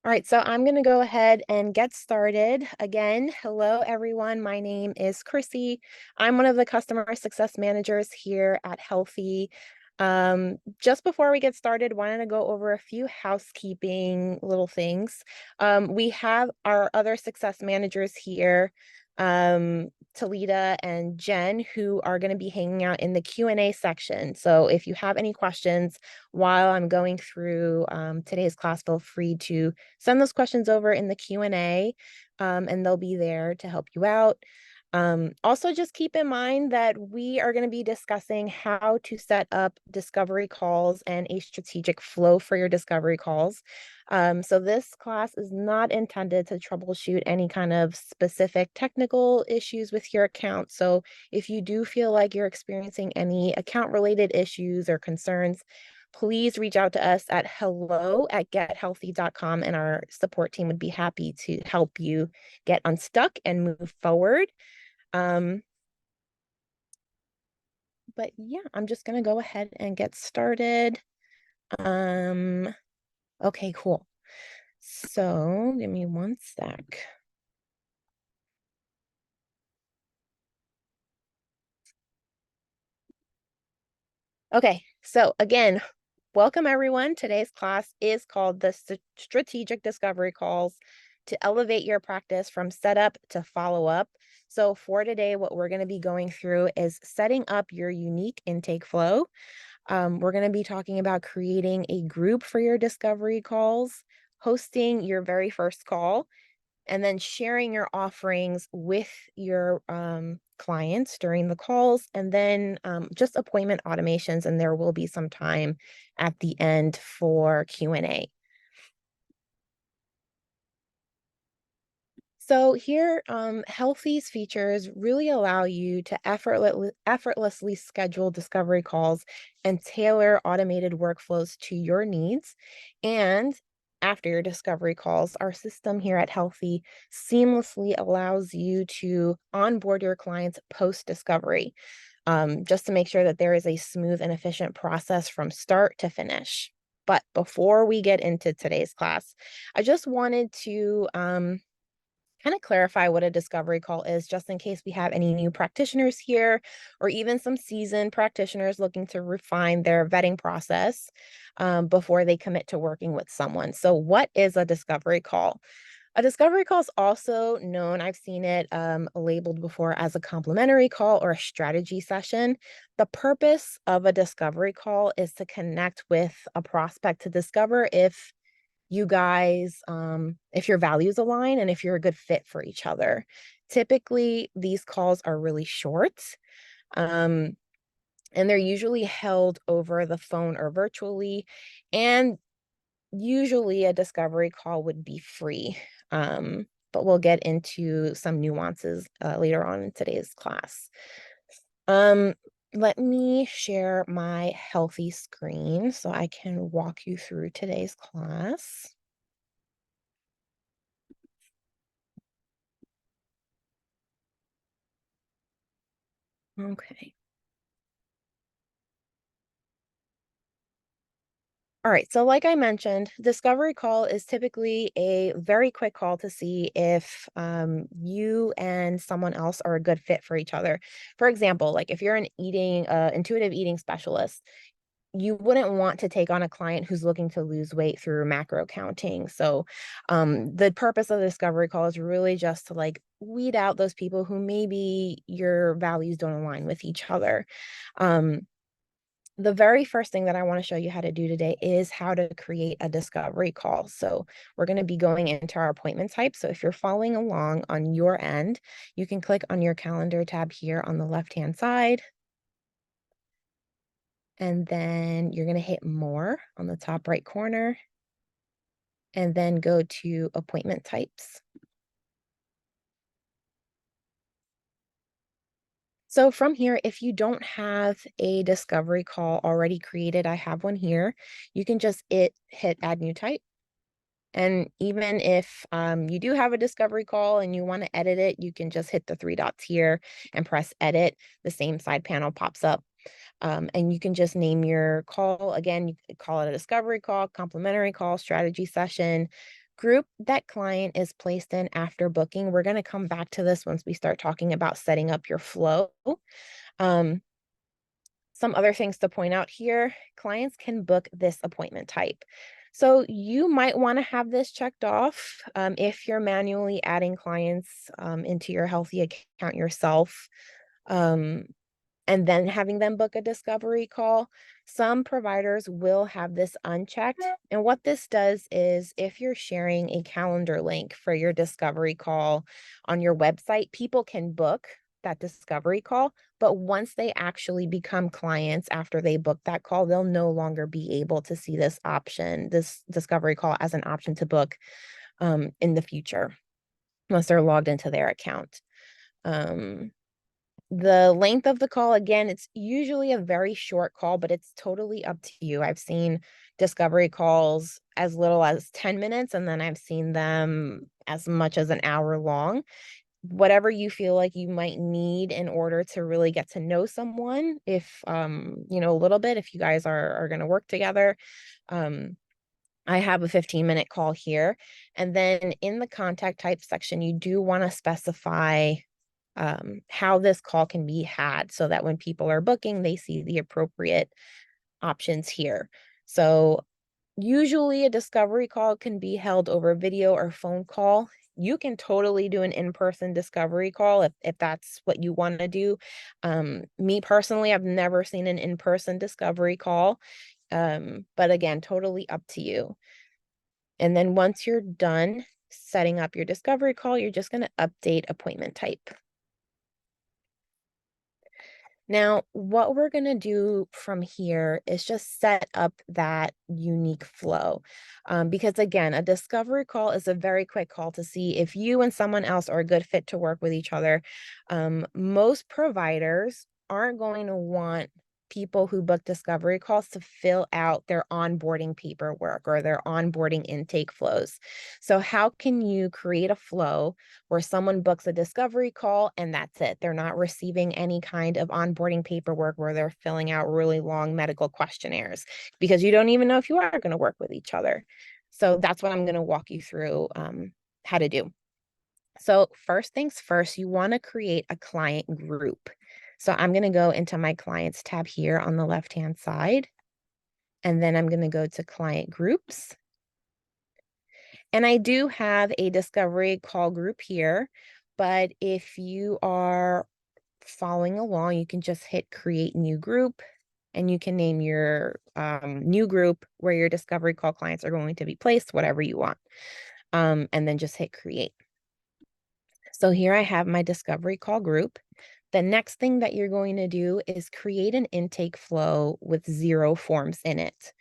All right, so I'm going to go ahead and get started. Again, hello everyone. My name is Chrissy. I'm one of the customer success managers here at Healthie. Just before we get started, wanted to go over a few housekeeping little things. We have our other success managers here, Talita and Jen, who are going to be hanging out in the Q&A section. So if you have any questions while I'm going through today's class, feel free to send those questions over in the Q&A, and they'll be there to help you out. Also, just keep in mind that we are going to be discussing how to set up discovery calls and a strategic flow for your discovery calls. So this class is not intended to troubleshoot any kind of specific technical issues with your account. So if you do feel like you're experiencing any account-related issues or concerns, please reach out to us at hello@gethealthy.com, and our support team would be happy to help you get unstuck and move forward. But yeah, I'm just gonna go ahead and get started. Okay, cool. So give me one sec. Okay, so again, welcome everyone. Today's class is called the Strategic Discovery Calls to elevate your practice from setup to follow up. So for today, what we're going to be going through is setting up your unique intake flow. We're going to be talking about creating a group for your discovery calls, hosting your very first call, and then sharing your offerings with your clients during the calls, and then just appointment automations, and there will be some time at the end for Q&A. So here, Healthie's features really allow you to effortlessly schedule discovery calls and tailor automated workflows to your needs. And after your discovery calls, our system here at Healthie seamlessly allows you to onboard your clients post-discovery, just to make sure that there is a smooth and efficient process from start to finish. But before we get into today's class, I just wanted to kind of clarify what a discovery call is, just in case we have any new practitioners here, or even some seasoned practitioners looking to refine their vetting process before they commit to working with someone. So what is a discovery call? A discovery call is also known, I've seen it labeled before, as a complimentary call or a strategy session. The purpose of a discovery call is to connect with a prospect to discover if you guys, if your values align and if you're a good fit for each other. Typically, these calls are really short, and they're usually held over the phone or virtually. And usually a discovery call would be free. But we'll get into some nuances later on in today's class. Um, Let me share my Healthie screen so I can walk you through today's class. Okay. All right, so like I mentioned, discovery call is typically a very quick call to see if you and someone else are a good fit for each other. For example, like if you're an intuitive eating specialist, you wouldn't want to take on a client who's looking to lose weight through macro counting. So the purpose of the discovery call is really just to like weed out those people who maybe your values don't align with each other. The very first thing that I want to show you how to do today is how to create a discovery call. So we're going to be going into our appointment type. So if you're following along on your end, you can click on your calendar tab here on the left-hand side. And then you're going to hit more on the top right corner, and then go to appointment types. So from here, if you don't have a discovery call already created, I have one here. You can just hit add new type. And even if you do have a discovery call and you want to edit it, you can just hit the three dots here and press edit. The same side panel pops up. And you can just name your call. Again, you could call it a discovery call, complimentary call, strategy session, group that client is placed in after booking, we're going to come back to this once we start talking about setting up your flow. Um, some other things to point out here, clients can book this appointment type. So you might want to have this checked off if you're manually adding clients into your Healthy account yourself. Um, and then having them book a discovery call. Some providers will have this unchecked. And what this does is if you're sharing a calendar link for your discovery call on your website, people can book that discovery call. But once they actually become clients after they book that call, they'll no longer be able to see this option, this discovery call as an option to book in the future, once they're logged into their account. The length of the call, again, it's usually a very short call, but it's totally up to you. I've seen discovery calls as little as 10 minutes, and then I've seen them as much as an hour long. Whatever you feel like you might need in order to really get to know someone, if a little bit, if you guys are going to work together. I have a 15-minute call here. And then in the contact type section, you do want to specify how this call can be had so that when people are booking, they see the appropriate options here. So usually a discovery call can be held over video or phone call. You can totally do an in-person discovery call if that's what you want to do. Me personally, I've never seen an in-person discovery call. But again, totally up to you. And then once you're done setting up your discovery call, you're just going to update appointment type. Now, what we're going to do from here is just set up that unique flow. Because again, a discovery call is a very quick call to see if you and someone else are a good fit to work with each other. Most providers aren't going to want people who book discovery calls to fill out their onboarding paperwork or their onboarding intake flows. So how can you create a flow where someone books a discovery call and that's it? They're not receiving any kind of onboarding paperwork where they're filling out really long medical questionnaires because you don't even know if you are going to work with each other. So that's what I'm going to walk you through how to do. So first things first, you want to create a client group. So I'm going to go into my clients tab here on the left-hand side, and then I'm going to go to client groups. And I do have a discovery call group here, but if you are following along, you can just hit create new group and you can name your new group where your discovery call clients are going to be placed, whatever you want. And then just hit create. So here I have my discovery call group. The next thing that you're going to do is create an intake flow with 0 forms in it.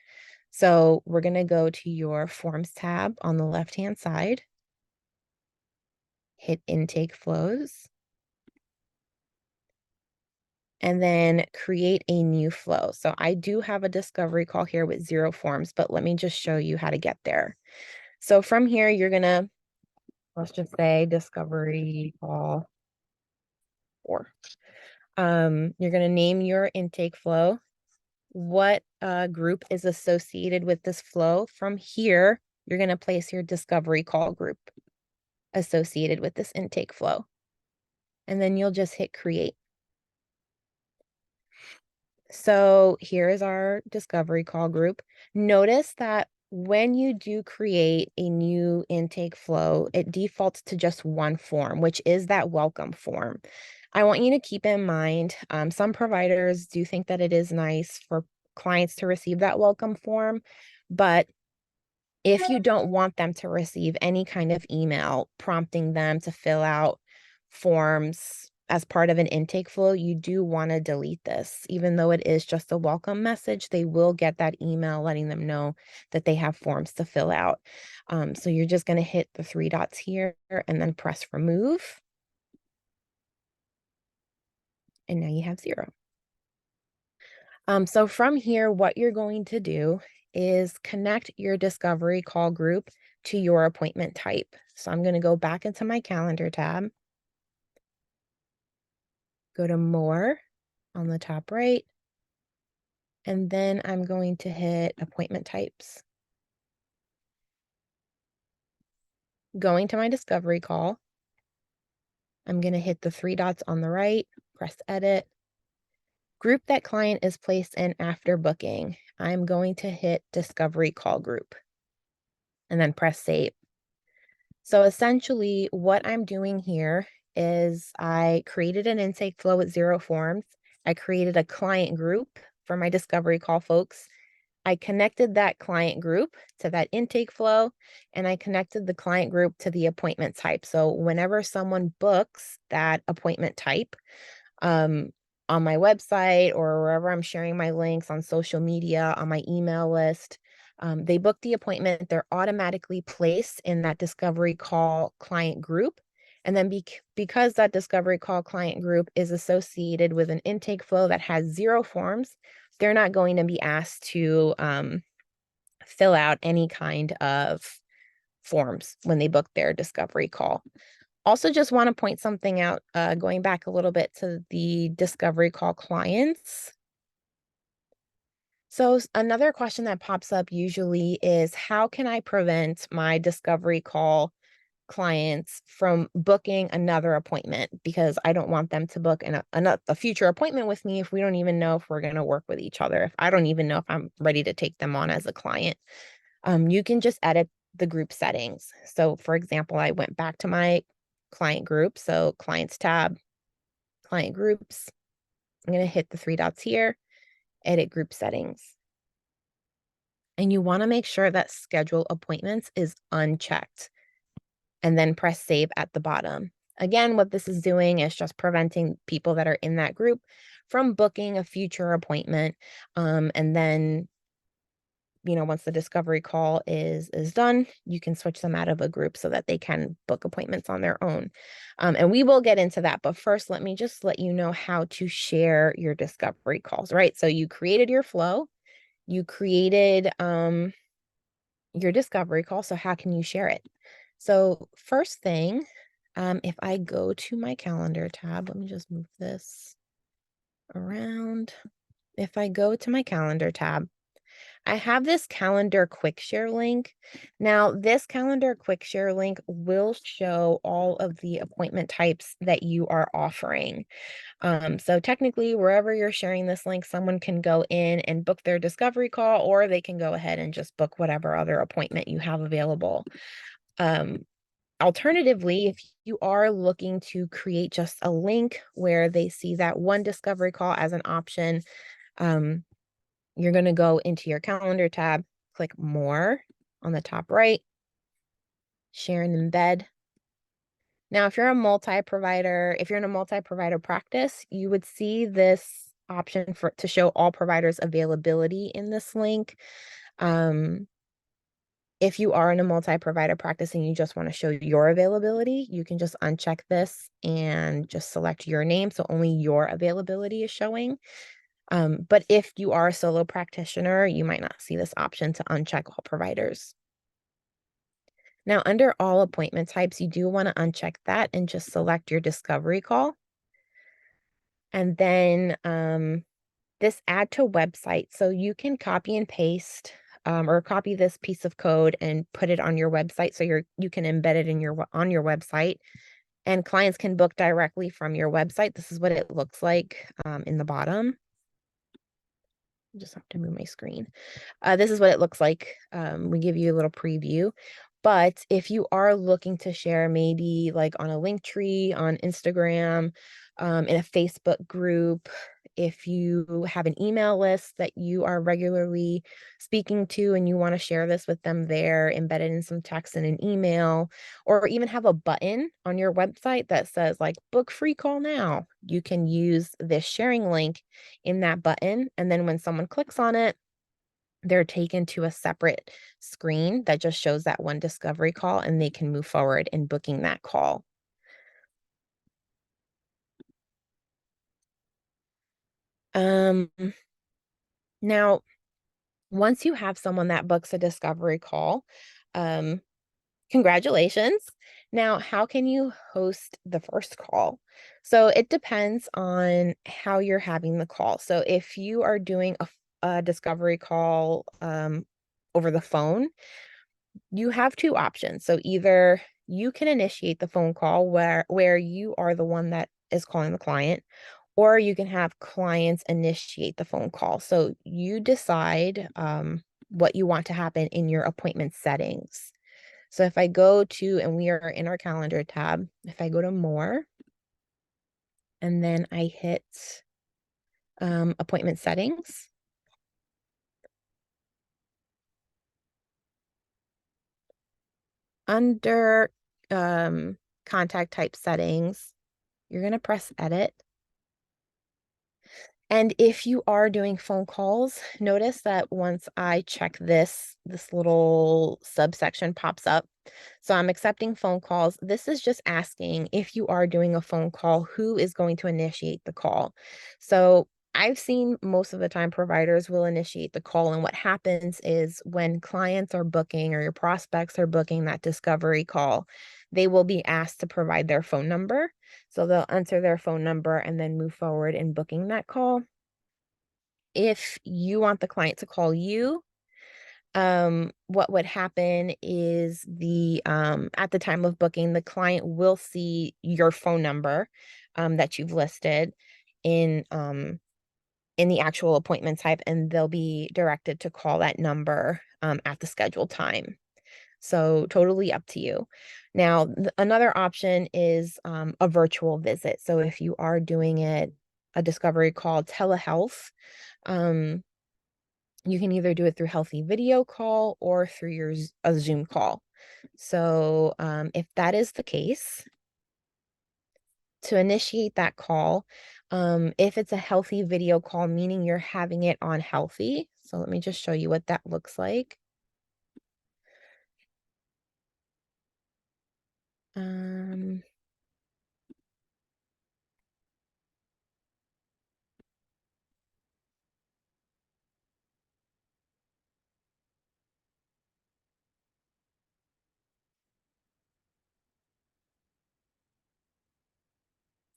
So we're going to go to your forms tab on the left-hand side, hit intake flows, and then create a new flow. So I do have a discovery call here with 0 forms, but let me just show you how to get there. So from here, you're going to, let's just say discovery call 4. You're going to name your intake flow. What group is associated with this flow? From here, you're going to place your discovery call group associated with this intake flow. And then you'll just hit create. So here is our discovery call group. Notice that when you do create a new intake flow, it defaults to just one form, which is that welcome form. I want you to keep in mind, some providers do think that it is nice for clients to receive that welcome form, but if you don't want them to receive any kind of email prompting them to fill out forms as part of an intake flow, you do want to delete this. Even though it is just a welcome message, they will get that email letting them know that they have forms to fill out. So you're just going to hit the 3 dots here and then press remove. And now you have 0. So from here, what you're going to do is connect your discovery call group to your appointment type. So I'm going to go back into my calendar tab, go to more on the top right, and then I'm going to hit appointment types. going to my discovery call. I'm going to hit the three dots on the right, press edit. Group that client is placed in after booking. I'm going to hit discovery call group and then press save. So essentially what I'm doing here is I created an intake flow with 0 forms. I created a client group for my discovery call folks. I connected that client group to that intake flow, and I connected the client group to the appointment type. So whenever someone books that appointment type, um, on my website or wherever I'm sharing my links on social media, on my email list, they book the appointment, they're automatically placed in that discovery call client group. And then because that discovery call client group is associated with an intake flow that has 0 forms, they're not going to be asked to fill out any kind of forms when they book their discovery call. Also, just want to point something out, going back a little bit to the discovery call clients. So another question that pops up usually is, how can I prevent my discovery call clients from booking another appointment? Because I don't want them to book a future appointment with me if we don't even know if we're going to work with each other, if I don't even know if I'm ready to take them on as a client. You can just edit the group settings. So for example, I went back to my client group. So clients tab, client groups. I'm going to hit the three dots here, edit group settings. And you want to make sure that schedule appointments is unchecked and then press save at the bottom. Again, what this is doing is just preventing people that are in that group from booking a future appointment. And then, once the discovery call is done, you can switch them out of a group so that they can book appointments on their own. And we will get into that. But first, let me just let you know how to share your discovery calls, right? So you created your flow, you created your discovery call. So how can you share it? So first thing, if I go to my calendar tab, let me just move this around. If I go to my calendar tab, I have this calendar quick share link. Now, this calendar quick share link will show all of the appointment types that you are offering. So technically, wherever you're sharing this link, someone can go in and book their discovery call, or they can go ahead and just book whatever other appointment you have available. Alternatively, if you are looking to create just a link where they see that one discovery call as an option, you're going to go into your calendar tab, click more on the top right, share and embed. Now, if you're in a multi-provider practice, you would see this option to show all providers availability in this link. If you are in a multi-provider practice and you just want to show your availability, you can just uncheck this and just select your name, so only your availability is showing. But if you are a solo practitioner, you might not see this option to uncheck all providers. Now, under all appointment types, you do want to uncheck that and just select your discovery call. And then this add to website. So you can copy and paste or copy this piece of code and put it on your website. So you can embed it on your website, and clients can book directly from your website. This is what it looks like in the bottom. I just have to move my screen. This is what it looks like. We give you a little preview. But if you are looking to share, maybe like on a link tree on Instagram, in a Facebook group, if you have an email list that you are regularly speaking to and you want to share this with them there, embedded in some text in an email, or even have a button on your website that says like book free call now, you can use this sharing link in that button. And then when someone clicks on it, they're taken to a separate screen that just shows that one discovery call, and they can move forward in booking that call. Now, once you have someone that books a discovery call, congratulations. Now, how can you host the first call? So it depends on how you're having the call. So if you are doing a discovery call over the phone, you have two options. So either you can initiate the phone call where you are the one that is calling the client, or you can have clients initiate the phone call. So you decide what you want to happen in your appointment settings. So if I go to, and we are in our calendar tab, if I go to more, and then I hit appointment settings, under contact type settings, you're going to press edit. And if you are doing phone calls, notice that once I check this little subsection pops up. So I'm accepting phone calls. This is just asking, if you are doing a phone call, who is going to initiate the call? So I've seen most of the time providers will initiate the call. And what happens is when clients are booking or your prospects are booking that discovery call, they will be asked to provide their phone number. So they'll enter their phone number and then move forward in booking that call. If you want the client to call you, what would happen is at the time of booking, the client will see your phone number that you've listed in the actual appointment type, and they'll be directed to call that number at the scheduled time. So totally up to you. Now, another option is a virtual visit. So if you are doing a discovery call telehealth, um, you can either do it through Healthie video call or through a Zoom call. So if that is the case, to initiate that call, if it's a Healthie video call, meaning you're having it on Healthie. So let me just show you what that looks like.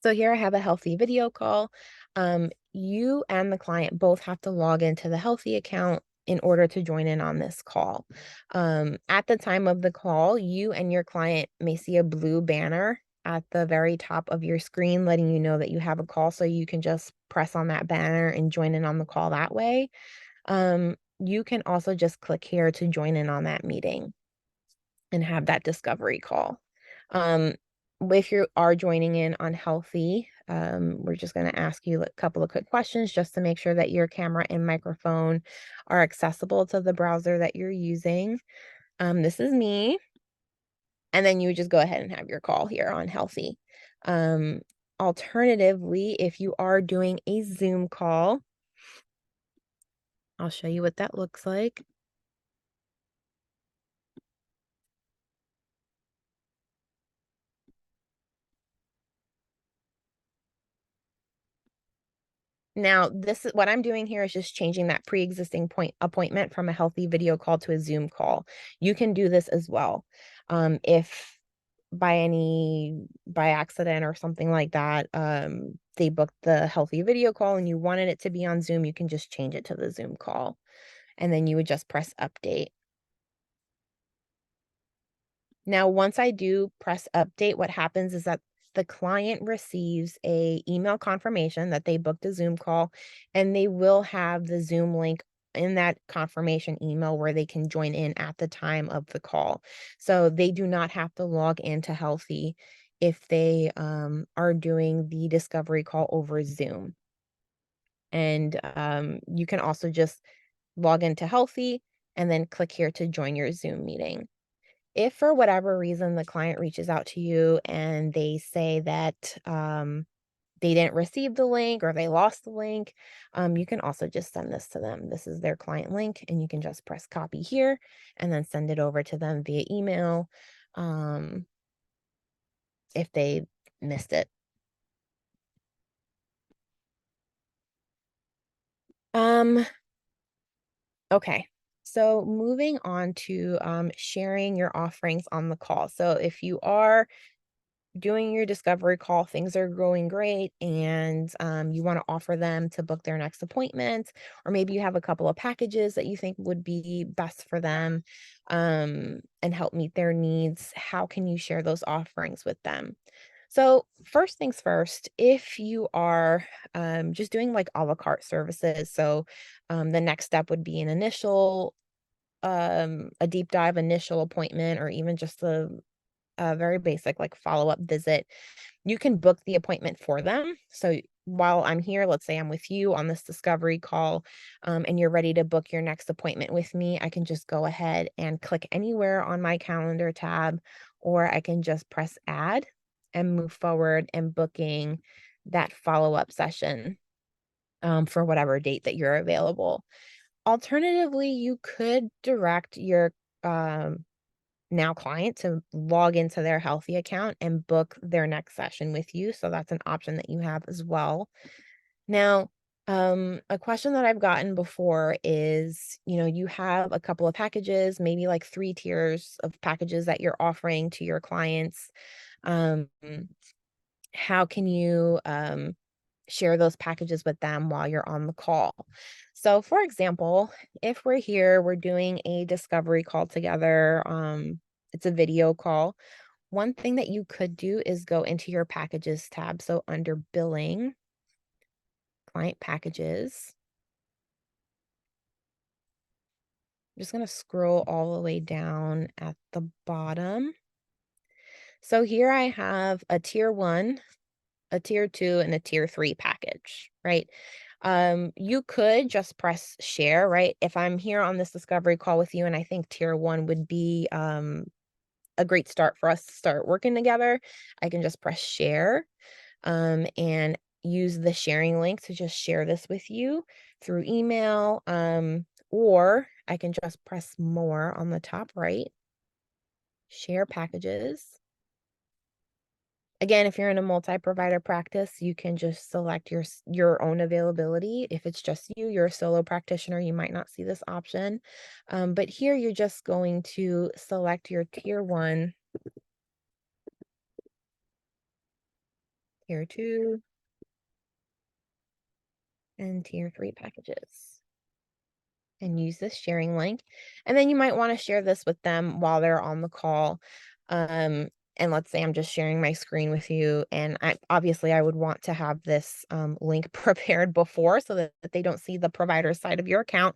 So here I have a Healthie video call. You and the client both have to log into the Healthie account in order to join in on this call. At the time of the call, you and your client may see a blue banner at the very top of your screen letting you know that you have a call, so you can just press on that banner and join in on the call that way. You can also just click here to join in on that meeting and have that discovery call. Um, if you are joining in on Healthie, we're just going to ask you a couple of quick questions just to make sure that your camera and microphone are accessible to the browser that you're using. This is me. And then you would just go ahead and have your call here on Healthie. Alternatively, if you are doing a Zoom call, I'll show you what that looks like. Now, this is what I'm doing here is just changing that pre-existing appointment from a Healthie video call to a Zoom call. You can do this as well. If by accident or something like that, they booked the Healthie video call and you wanted it to be on Zoom, you can just change it to the Zoom call. And then you would just press update. Now, once I do press update, what happens is that the client receives a email confirmation that they booked a Zoom call, and they will have the Zoom link in that confirmation email where they can join in at the time of the call. So they do not have to log into Healthie if they are doing the discovery call over Zoom. And you can also just log into Healthie and then click here to join your Zoom meeting. If for whatever reason the client reaches out to you and they say that they didn't receive the link or they lost the link, you can also just send this to them. This is their client link, and you can just press copy here and then send it over to them via email if they missed it. Okay. So moving on to sharing your offerings on the call. So if you are doing your discovery call, things are going great, and you want to offer them to book their next appointment, or maybe you have a couple of packages that you think would be best for them and help meet their needs. How can you share those offerings with them? So, first things first, if you are just doing like a la carte services, so the next step would be an initial, a deep dive initial appointment, or even just a very basic like follow-up visit. You can book the appointment for them. So while I'm here, let's say I'm with you on this discovery call, and you're ready to book your next appointment with me, I can just go ahead and click anywhere on my calendar tab, or I can just press add and move forward and booking that follow-up session for whatever date that you're available. Alternatively, you could direct your um, now client to log into their Healthy account and book their next session with you. So that's an option that you have as well. Now, a question that I've gotten before is, you have a couple of packages, maybe like 3 tiers of packages that you're offering to your clients. Um, how can you share those packages with them while you're on the call? So, for example, if we're here, we're doing a discovery call together. It's a video call. One thing that you could do is go into your packages tab. So, under billing, client packages, I'm just going to scroll all the way down at the bottom. So, here I have a tier one, a tier two, and a tier three package, right? You could just press share, right? If I'm here on this discovery call with you, and I think tier one would be a great start for us to start working together, I can just press share and use the sharing link to just share this with you through email. Or I can just press more on the top right, share packages. Again, if you're in a multi-provider practice, you can just select your own availability. If it's just you, you're a solo practitioner, you might not see this option. But here you're just going to select your tier one, tier two, and tier three packages, and use this sharing link. And then you might want to share this with them while they're on the call. And let's say I'm just sharing my screen with you, and I would want to have this link prepared before so that they don't see the provider side of your account.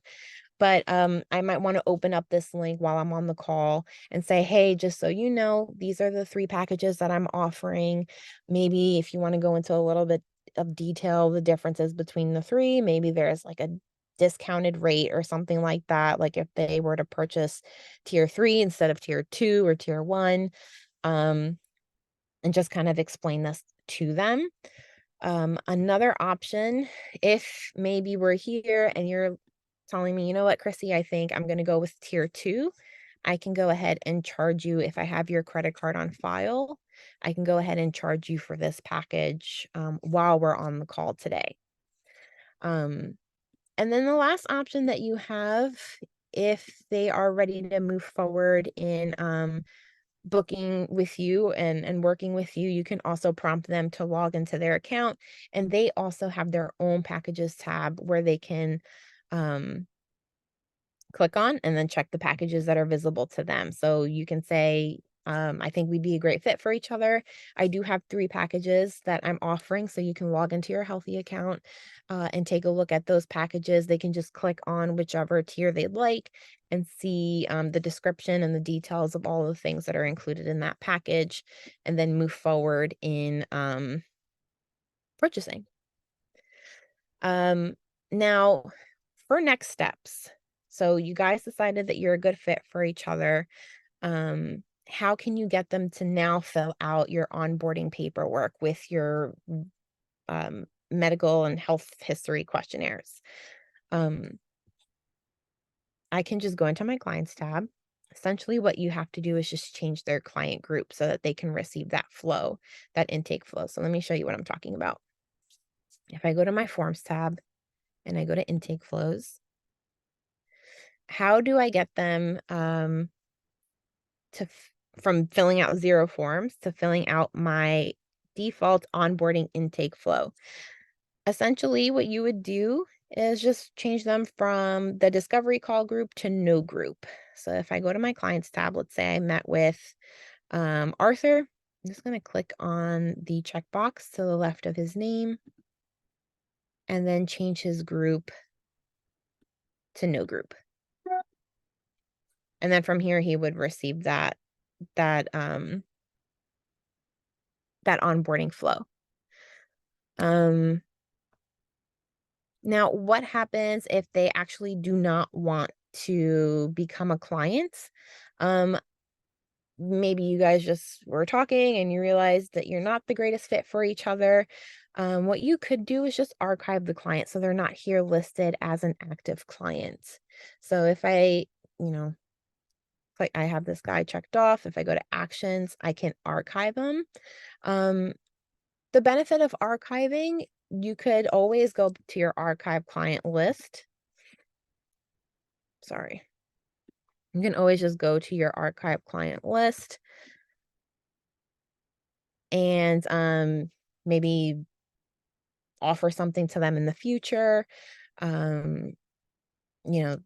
But I might want to open up this link while I'm on the call and say, hey, just so you know, these are the 3 packages that I'm offering. Maybe if you want to go into a little bit of detail, the differences between the three, maybe there's like a discounted rate or something like that. Like if they were to purchase tier three instead of tier two or tier one, um, and just kind of explain this to them. Another option, if maybe we're here and you're telling me, you know what, Chrissy, I think I'm going to go with tier two, I can go ahead and charge you if I have your credit card on file. I can go ahead and charge you for this package while we're on the call today. Um, and then the last option that you have, if they are ready to move forward in booking with you and working with you, you can also prompt them to log into their account, and they also have their own packages tab where they can um, click on and then check the packages that are visible to them. So you can say, I think we'd be a great fit for each other. I do have 3 packages that I'm offering, so you can log into your Healthy account and take a look at those packages. They can just click on whichever tier they'd like and see the description and the details of all the things that are included in that package, and then move forward in purchasing. Um, Now, for next steps, so you guys decided that you're a good fit for each other. How can you get them to now fill out your onboarding paperwork with your medical and health history questionnaires? Um, I can just go into my clients tab. Essentially, what you have to do is just change their client group so that they can receive that flow, that intake flow. So let me show you what I'm talking about. If I go to my forms tab and I go to intake flows, how do I get them to from filling out 0 forms to filling out my default onboarding intake flow. Essentially, what you would do is just change them from the discovery call group to no group. So if I go to my clients tab, let's say I met with Arthur, I'm just going to click on the checkbox to the left of his name and then change his group to no group. And then from here, he would receive that onboarding flow. Now, what happens if they actually do not want to become a client? Um, Maybe you guys just were talking and you realized that you're not the greatest fit for each other. What you could do is just archive the client so they're not here listed as an active client. So if like I have this guy checked off, if I go to actions, I can archive them. The benefit of archiving, you could always go to your archive client list. Sorry. You can always just go to your archive client list and maybe offer something to them in the future. Um,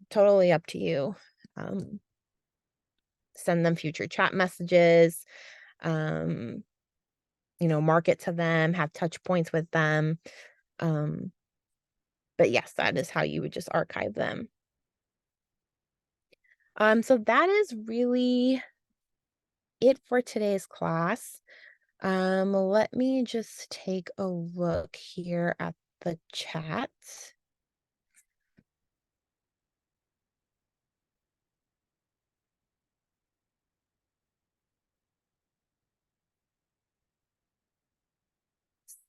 totally up to you. Send them future chat messages, um, market to them, have touch points with them. But yes, that is how you would just archive them. So that is really it for today's class. Let me just take a look here at the chat.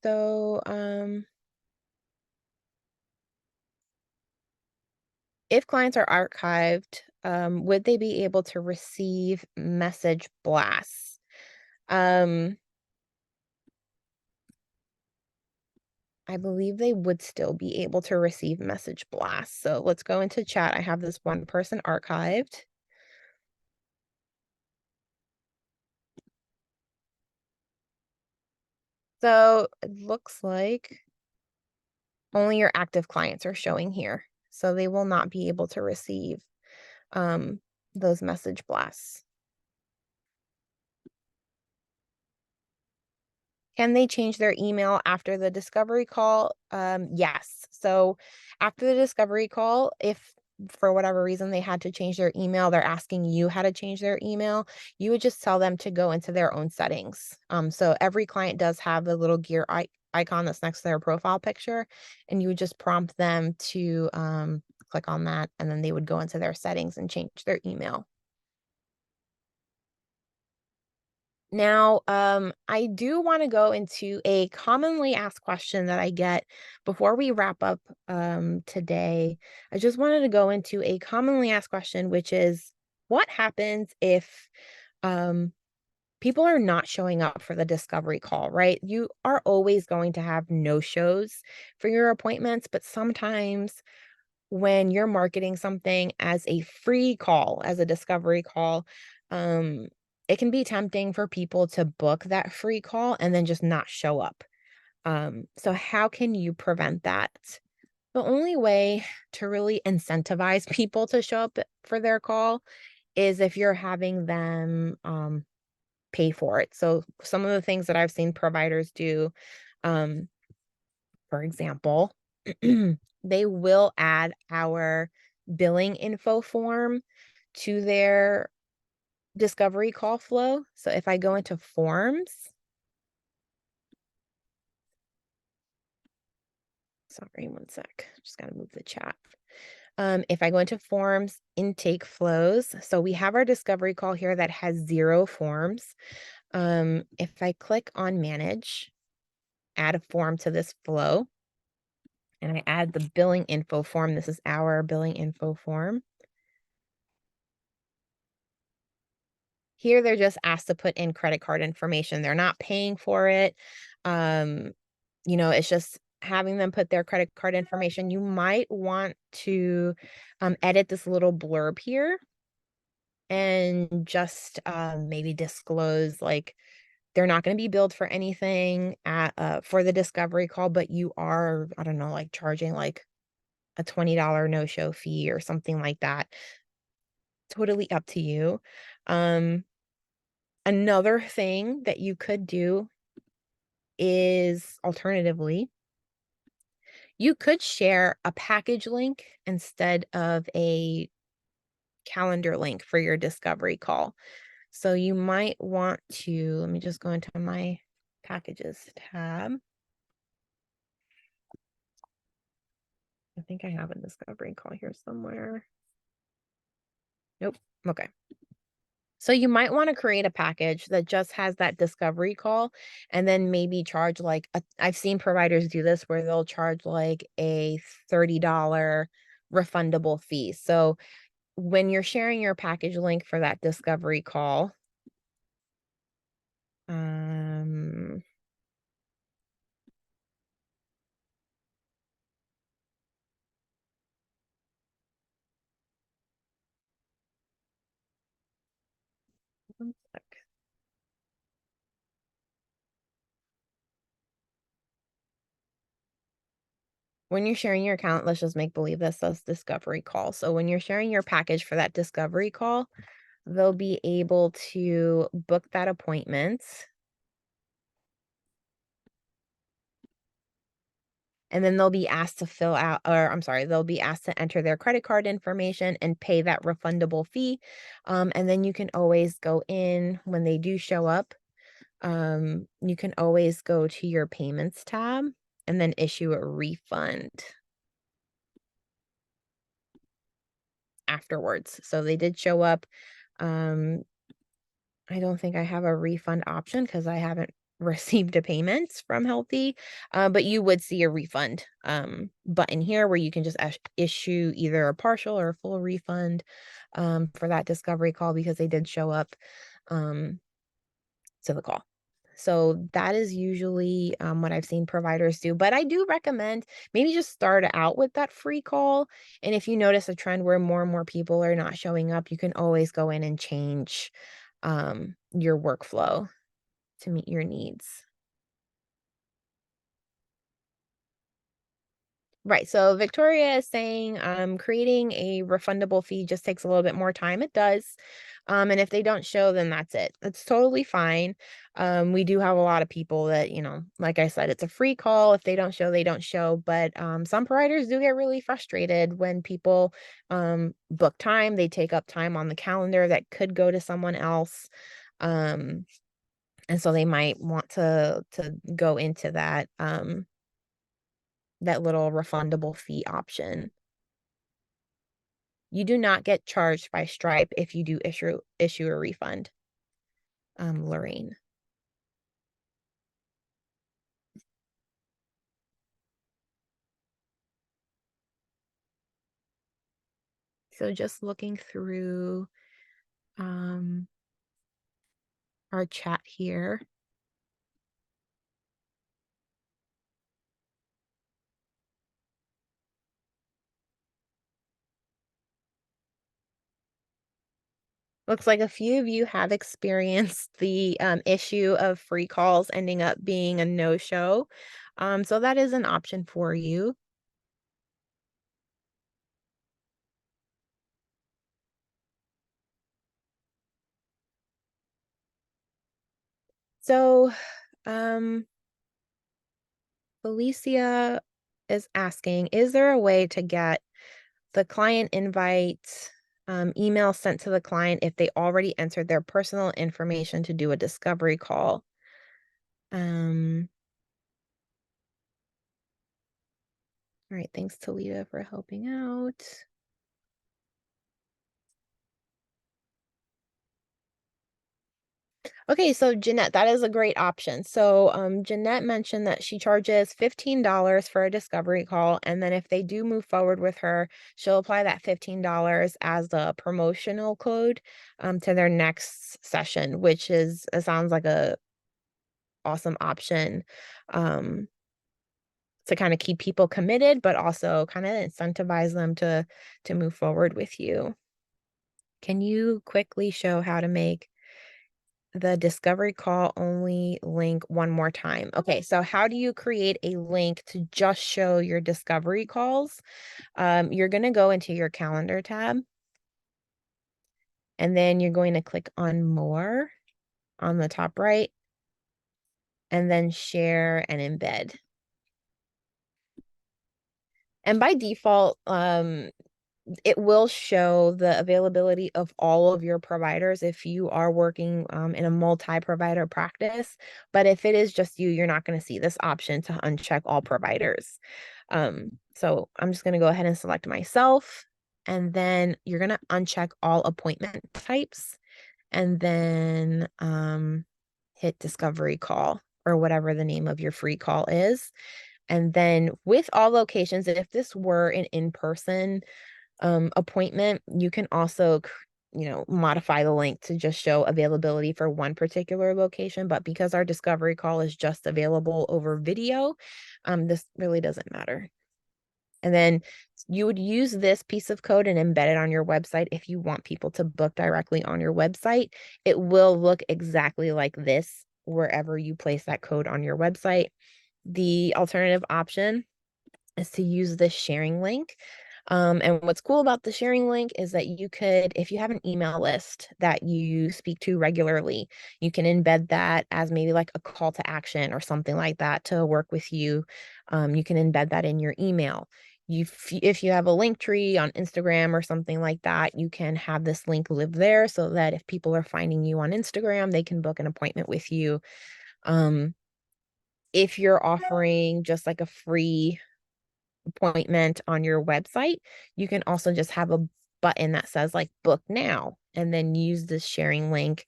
So, if clients are archived, would they be able to receive message blasts? I believe they would still be able to receive message blasts. So let's go into chat. I have this one person archived. So it looks like only your active clients are showing here. So they will not be able to receive those message blasts. Can they change their email after the discovery call? Yes. So after the discovery call, if for whatever reason they had to change their email, they're asking you how to change their email, you would just tell them to go into their own settings. So every client does have the little gear icon that's next to their profile picture, and you would just prompt them to click on that, and then they would go into their settings and change their email. Now, I do want to go into a commonly asked question that I get before we wrap up today. I just wanted to go into a commonly asked question, which is what happens if um, people are not showing up for the discovery call, right? You are always going to have no shows for your appointments, but sometimes when you're marketing something as a free call, as a discovery call, um, it can be tempting for people to book that free call and then just not show up. So how can you prevent that? The only way to really incentivize people to show up for their call is if you're having them pay for it. So some of the things that I've seen providers do, um, for example, they will add our billing info form to their discovery call flow. So if I go into forms, sorry, one sec, just got to move the chat. If I go into forms, intake flows, so we have our discovery call here that has 0 forms. If I click on manage, add a form to this flow, and I add the billing info form, this is our billing info form. Here, they're just asked to put in credit card information. They're not paying for it. Um, it's just having them put their credit card information. You might want to edit this little blurb here and just maybe disclose like they're not going to be billed for anything at for the discovery call, but you are, I don't know, like charging like a $20 no-show fee or something like that. Totally up to you. Um, Another thing that you could do is alternatively, you could share a package link instead of a calendar link for your discovery call. So you might want to, let me just go into my packages tab. I think I have a discovery call here somewhere. Nope. Okay. So you might want to create a package that just has that discovery call and then maybe charge like I've seen providers do this where they'll charge like a $30 refundable fee. So when you're sharing your package link for that discovery call, um, one sec. When you're sharing your account, let's just make believe this says discovery call. So when you're sharing your package for that discovery call, they'll be able to book that appointment. And then they'll be asked to fill out, or I'm sorry, they'll be asked to enter their credit card information and pay that refundable fee. And then you can always go in when they do show up. You can always go to your payments tab and then issue a refund afterwards. So they did show up. Um, I don't think I have a refund option because I haven't received a payment from Healthy, but you would see a refund button here where you can just issue either a partial or a full refund for that discovery call because they did show up um, to the call. So that is usually what I've seen providers do. But I do recommend maybe just start out with that free call. And if you notice a trend where more and more people are not showing up, you can always go in and change your workflow to meet your needs. Right. So Victoria is saying creating a refundable fee just takes a little bit more time. It does. And if they don't show, then that's it. It's totally fine. We do have a lot of people that, like I said, it's a free call. If they don't show, they don't show. But some providers do get really frustrated when people book time. They take up time on the calendar that could go to someone else. Um, and so they might want to go into that little refundable fee option. You do not get charged by Stripe if you do issue a refund, Lorraine. So just looking through um, our chat here. Looks like a few of you have experienced the issue of free calls ending up being a no-show. So that is an option for you. So Felicia is asking, is there a way to get the client invite email sent to the client if they already entered their personal information to do a discovery call? All right, thanks Talita for helping out. Okay, so Jeanette, that is a great option. So Jeanette mentioned that she charges $15 for a discovery call, and then if they do move forward with her, she'll apply that $15 as the promotional code to their next session, which is it sounds like a awesome option to kind of keep people committed, but also kind of incentivize them to move forward with you. Can you quickly show how to make the discovery call only link one more time? Okay, so how do you create a link to just show your discovery calls? You're going to go into your calendar tab, and then you're going to click on more on the top right, and then share and embed. And by default, it will show the availability of all of your providers if you are working in a multi-provider practice. But if it is just you, you're not going to see this option to uncheck all providers. So I'm just going to go ahead and select myself, and then you're going to uncheck all appointment types, and then hit discovery call or whatever the name of your free call is. And then with all locations, if this were an in-person appointment, you can also, modify the link to just show availability for one particular location. But because our discovery call is just available over video, this really doesn't matter. And then you would use this piece of code and embed it on your website if you want people to book directly on your website. It will look exactly like this wherever you place that code on your website. The alternative option is to use this sharing link. And what's cool about the sharing link is that you could, if you have an email list that you speak to regularly, you can embed that as maybe like a call to action or something like that to work with you. You can embed that in your email. If you have a link tree on Instagram or something like that, you can have this link live there so that if people are finding you on Instagram, they can book an appointment with you. If you're offering just like a free appointment on your website, you can also just have a button that says like book now, and then use this sharing link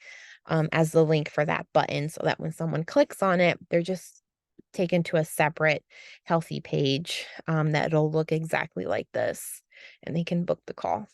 as the link for that button so that when someone clicks on it, they're just taken to a separate Healthie page that'll look exactly like this, and they can book the call.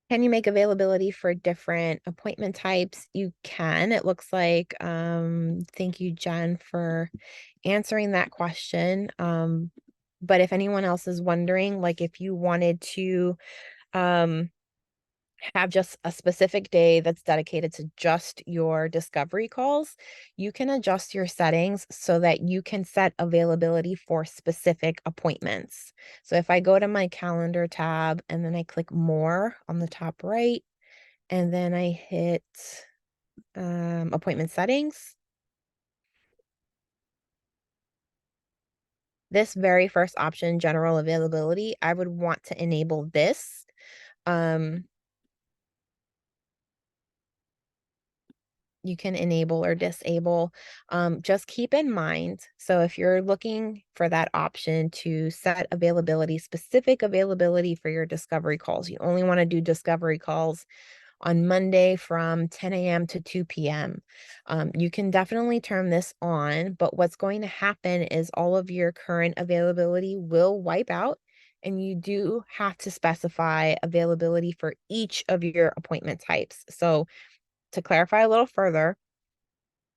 Can you make availability for different appointment types? You can. It looks like, thank you, Jen, for answering that question. But if anyone else is wondering, like if you wanted to um, have just a specific day that's dedicated to just your discovery calls, you can adjust your settings so that you can set availability for specific appointments. So if I go to my calendar tab and then I click more on the top right, and then I hit appointment settings, this very first option, general availability, I would want to enable this. You can enable or disable. Just keep in mind, so if you're looking for that option to set availability, specific availability for your discovery calls, you only want to do discovery calls on Monday from 10 a.m. to 2 p.m. You can definitely turn this on, but what's going to happen is all of your current availability will wipe out, and you do have to specify availability for each of your appointment types. So to clarify a little further,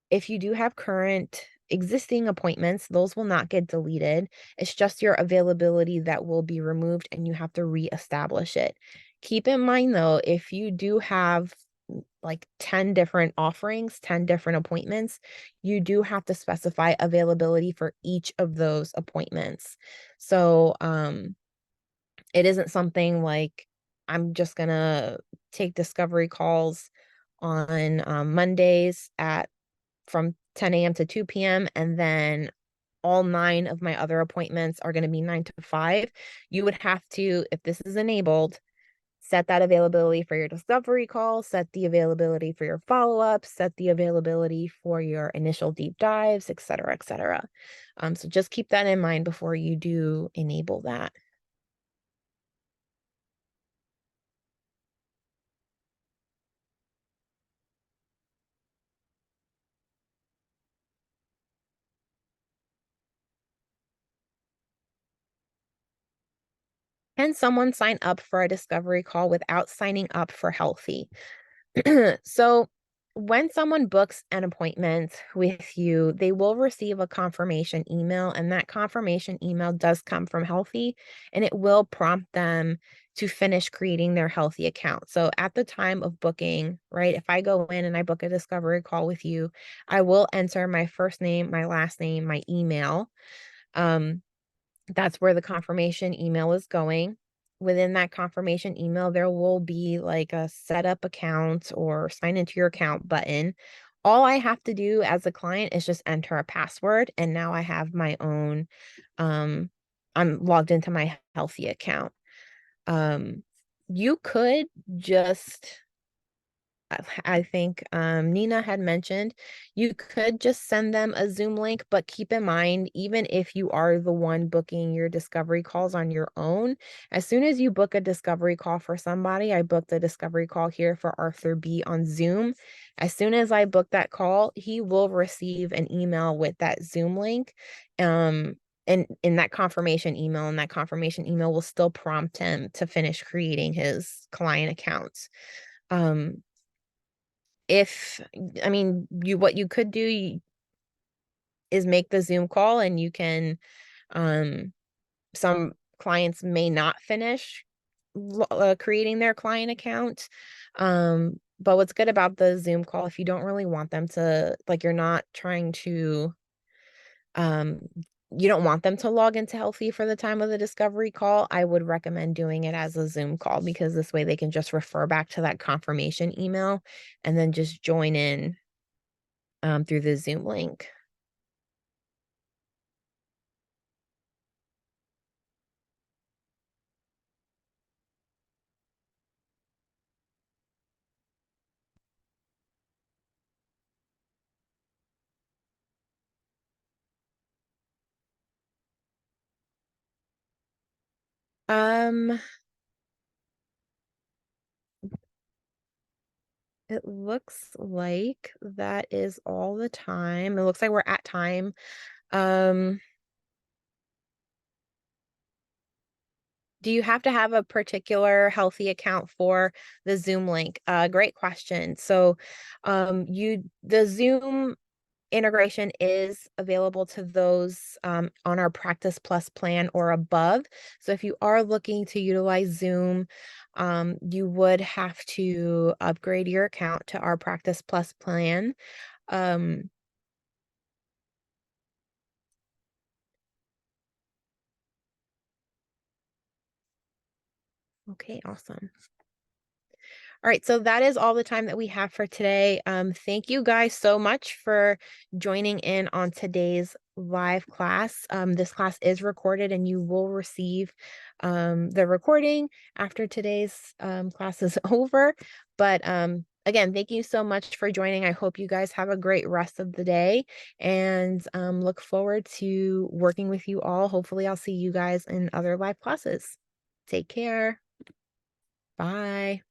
if you do have current existing appointments, those will not get deleted. It's just your availability that will be removed, and you have to reestablish it. Keep in mind though, if you do have like 10 different offerings, 10 different appointments, you do have to specify availability for each of those appointments. So it isn't something like I'm just gonna take discovery calls on Mondays at from 10 a.m. to 2 p.m. and then all 9 of my other appointments are going to be 9 to 5. You would have to, if this is enabled, set that availability for your discovery call, set the availability for your follow-up, set the availability for your initial deep dives, et cetera, et cetera. So just keep that in mind before you do enable that. Can someone sign up for a discovery call without signing up for Healthy? So, when someone books an appointment with you, they will receive a confirmation email, and that confirmation email does come from Healthy, and it will prompt them to finish creating their Healthy account. So, at the time of booking, right, if I go in and I book a discovery call with you, I will enter my first name, my last name, my email. Um, that's where the confirmation email is going. Within that confirmation email, there will be like a set up account or sign into your account button. All I have to do as a client is just enter a password, and now I have my own, um, I'm logged into my Healthy account. Um, you could just I think Nina had mentioned you could just send them a Zoom link, but keep in mind, even if you are the one booking your discovery calls on your own, as soon as you book a discovery call for somebody, I booked a discovery call here for Arthur B on Zoom. As soon as I book that call, he will receive an email with that Zoom link. And in that confirmation email, and that confirmation email will still prompt him to finish creating his client accounts. Um, if I mean, what you could do is make the Zoom call, and you can, um some clients may not finish creating their client account. But what's good about the Zoom call, if you don't really want them to, like, you're not trying to, um you don't want them to log into Healthy for the time of the discovery call, I would recommend doing it as a Zoom call, because this way they can just refer back to that confirmation email and then just join in through the Zoom link. Um, it looks like that is all the time. It looks like we're at time. Um, do you have to have a particular Healthy account for the Zoom link? Great question. So, the Zoom integration is available to those on our Practice Plus plan or above. So if you are looking to utilize Zoom, you would have to upgrade your account to our Practice Plus plan. Um, okay, awesome. All right, so that is all the time that we have for today. Thank you guys so much for joining in on today's live class. This class is recorded, and you will receive the recording after today's class is over. But again, thank you so much for joining. I hope you guys have a great rest of the day, and look forward to working with you all. Hopefully, I'll see you guys in other live classes. Take care. Bye.